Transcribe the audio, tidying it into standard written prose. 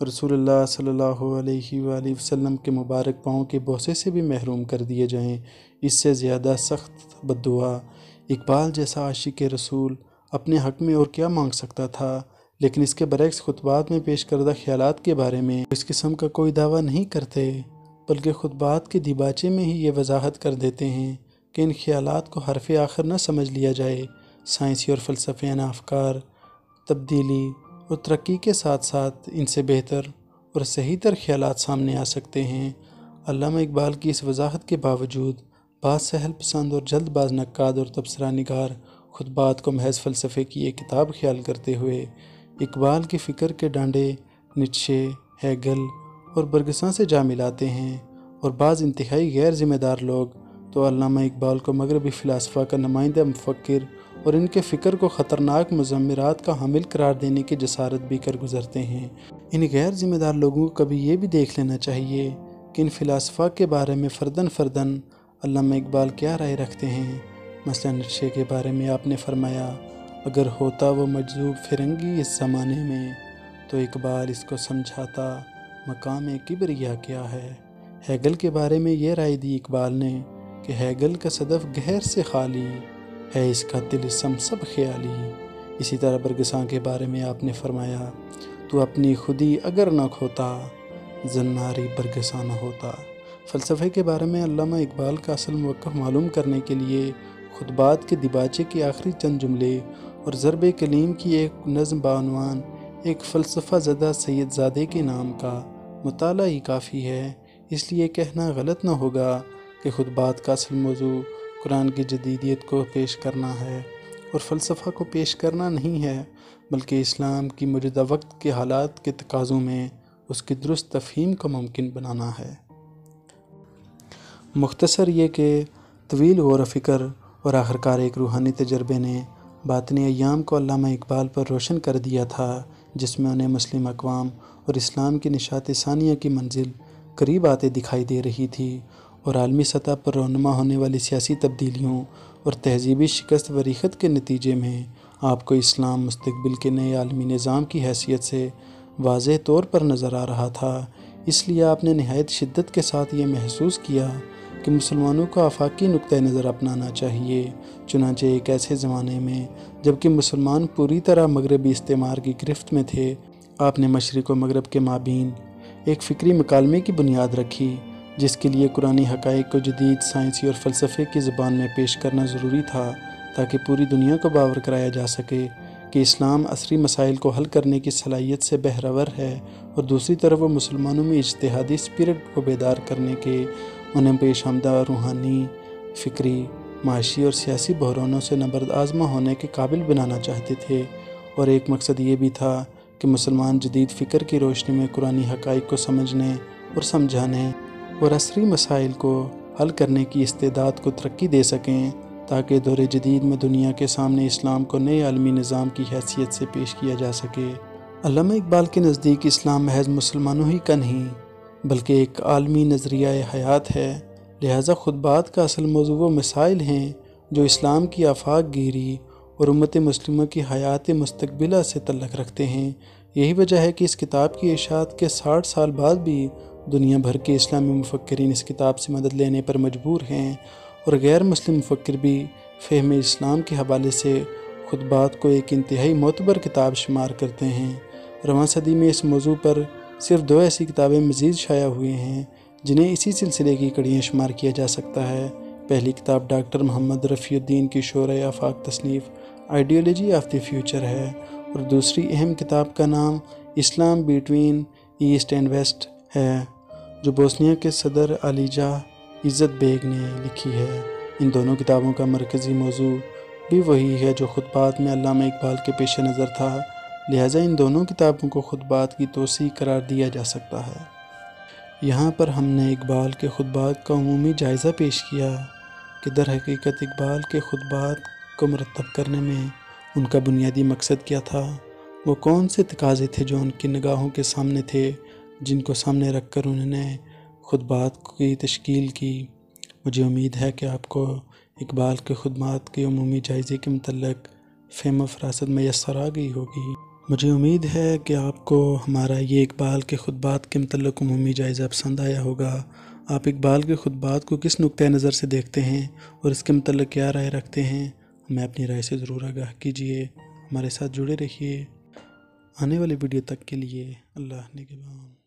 رسول اللہ صلی اللہ علیہ وآلہ وسلم کے مبارک پاؤں کے بوسے سے بھی محروم کر دیے جائیں، اس سے زیادہ سخت بددعا اقبال جیسا عاشق رسول اپنے حق میں اور کیا مانگ سکتا تھا۔ لیکن اس کے برعکس خطبات میں پیش کردہ خیالات کے بارے میں اس قسم کا کوئی دعویٰ نہیں کرتے، بلکہ خطبات کے دیباچے میں ہی یہ وضاحت کر دیتے ہیں کہ ان خیالات کو حرف آخر نہ سمجھ لیا جائے۔ سائنسی اور فلسفیانہ افکار تبدیلی اور ترقی کے ساتھ ساتھ ان سے بہتر اور صحیح تر خیالات سامنے آ سکتے ہیں۔ علامہ اقبال کی اس وضاحت کے باوجود بعض سہل پسند اور جلد باز نقاد اور تبصرہ نگار خطبات کو محض فلسفے کی ایک کتاب خیال کرتے ہوئے اقبال کی فکر کے ڈانڈے نیٹشے، ہیگل اور برگساں سے جا ملاتے ہیں، اور بعض انتہائی غیر ذمہ دار لوگ تو علامہ اقبال کو مغربی فلاسفہ کا نمائندہ مفکر اور ان کے فکر کو خطرناک مضمرات کا حامل قرار دینے کی جسارت بھی کر گزرتے ہیں۔ ان غیر ذمہ دار لوگوں کو کبھی یہ بھی دیکھ لینا چاہیے کہ ان فلاسفہ کے بارے میں فرداً علامہ اقبال کیا رائے رکھتے ہیں۔ مثلا نیٹشے کے بارے میں آپ نے فرمایا، اگر ہوتا وہ مجذوب فرنگی اس زمانے میں، تو اقبال اس کو سمجھاتا مقام کبریا کیا ہے۔ ہیگل کے بارے میں یہ رائے دی اقبال نے کہ ہیگل کا صدف گہر سے خالی ہے، اس کا طلسم سب خیالی۔ اسی طرح برگساں کے بارے میں آپ نے فرمایا، تو اپنی خودی اگر نہ کھوتا، زناری برگساں نہ ہوتا۔ فلسفے کے بارے میں علامہ اقبال کا اصل موقف معلوم کرنے کے لیے خطبات کے دیباچے کے آخری چند جملے اور ضرب کلیم کی ایک نظم بعنوان ایک فلسفہ زدہ سید زادے کے نام کا مطالعہ ہی کافی ہے۔ اس لیے کہنا غلط نہ ہوگا کہ خطبات کا اصل موضوع قرآن کی جدیدیت کو پیش کرنا ہے اور فلسفہ کو پیش کرنا نہیں ہے، بلکہ اسلام کی موجودہ وقت کے حالات کے تقاضوں میں اس کی درست تفہیم کو ممکن بنانا ہے۔ مختصر یہ کہ طویل غور و فکر اور آخرکار ایک روحانی تجربے نے باطنی ایام کو علامہ اقبال پر روشن کر دیا تھا، جس میں انہیں مسلم اقوام اور اسلام کی نشاط ثانیہ کی منزل قریب آتے دکھائی دے رہی تھی، اور عالمی سطح پر رونما ہونے والی سیاسی تبدیلیوں اور تہذیبی شکست و ریخت کے نتیجے میں آپ کو اسلام مستقبل کے نئے عالمی نظام کی حیثیت سے واضح طور پر نظر آ رہا تھا۔ اس لیے آپ نے نہایت شدت کے ساتھ یہ محسوس کیا کہ مسلمانوں کو آفاقی نقطۂ نظر اپنانا چاہیے۔ چنانچہ ایک ایسے زمانے میں جب کہ مسلمان پوری طرح مغربی استعمار کی گرفت میں تھے، آپ نے مشرق و مغرب کے مابین ایک فکری مکالمے کی بنیاد رکھی، جس کے لیے قرآنی حقائق کو جدید سائنسی اور فلسفے کی زبان میں پیش کرنا ضروری تھا، تاکہ پوری دنیا کو باور کرایا جا سکے کہ اسلام عصری مسائل کو حل کرنے کی صلاحیت سے بہرور ہے، اور دوسری طرف وہ مسلمانوں میں اجتہادی سپرٹ کو بیدار کرنے کے انہیں پیش آمدہ روحانی، فکری، معاشی اور سیاسی بحرانوں سے نبرد آزما ہونے کے قابل بنانا چاہتے تھے۔ اور ایک مقصد یہ بھی تھا کہ مسلمان جدید فکر کی روشنی میں قرآنی حقائق کو سمجھنے اور سمجھانے اور عصری مسائل کو حل کرنے کی استعداد کو ترقی دے سکیں، تاکہ دور جدید میں دنیا کے سامنے اسلام کو نئے عالمی نظام کی حیثیت سے پیش کیا جا سکے۔ علامہ اقبال کے نزدیک اسلام محض مسلمانوں ہی کا نہیں، بلکہ ایک عالمی نظریہ حیات ہے، لہٰذا خطبات کا اصل موضوع وہ مسائل ہیں جو اسلام کی آفاق گیری اور امت مسلمہ کی حیات مستقبلہ سے تعلق رکھتے ہیں۔ یہی وجہ ہے کہ اس کتاب کی اشاعت کے 60 سال بعد بھی دنیا بھر کے اسلامی مفکرین اس کتاب سے مدد لینے پر مجبور ہیں، اور غیر مسلم مفکر بھی فہم اسلام کے حوالے سے خطبات کو ایک انتہائی معتبر کتاب شمار کرتے ہیں۔ رواں صدی میں اس موضوع پر صرف 2 ایسی کتابیں مزید شائع ہوئی ہیں جنہیں اسی سلسلے کی کڑیاں شمار کیا جا سکتا ہے۔ پہلی کتاب ڈاکٹر محمد رفیع الدین کی شورۂ آفاق تصنیف آئیڈیالوجی آف دی فیوچر ہے، اور دوسری اہم کتاب کا نام اسلام بٹوین ایسٹ اینڈ ویسٹ ہے، جو بوسنیا کے صدر علیجہ عزت بیگ نے لکھی ہے۔ ان دونوں کتابوں کا مرکزی موضوع بھی وہی ہے جو خطبات میں علامہ اقبال کے پیش نظر تھا، لہٰذا ان دونوں کتابوں کو خطبات کی توسیع قرار دیا جا سکتا ہے۔ یہاں پر ہم نے اقبال کے خطبات کا عمومی جائزہ پیش کیا کہ در حقیقت اقبال کے خطبات کو مرتب کرنے میں ان کا بنیادی مقصد کیا تھا، وہ کون سے تقاضے تھے جو ان کی نگاہوں کے سامنے تھے، جن کو سامنے رکھ کر انہوں نے خطبات کی تشکیل کی۔ مجھے امید ہے کہ آپ کو اقبال کے خطبات کے عمومی جائزے کے متعلق فہم و فراست میسر آ گئی ہوگی۔ مجھے امید ہے کہ آپ کو ہمارا یہ اقبال کے خطبات کے متعلق عمومی جائزہ پسند آیا ہوگا۔ آپ اقبال کے خطبات کو کس نقطۂ نظر سے دیکھتے ہیں اور اس کے متعلق کیا رائے رکھتے ہیں؟ ہمیں اپنی رائے سے ضرور آگاہ کیجیے۔ ہمارے ساتھ جڑے رہیے۔ آنے والی ویڈیو تک کے لیے اللہ نگہبان۔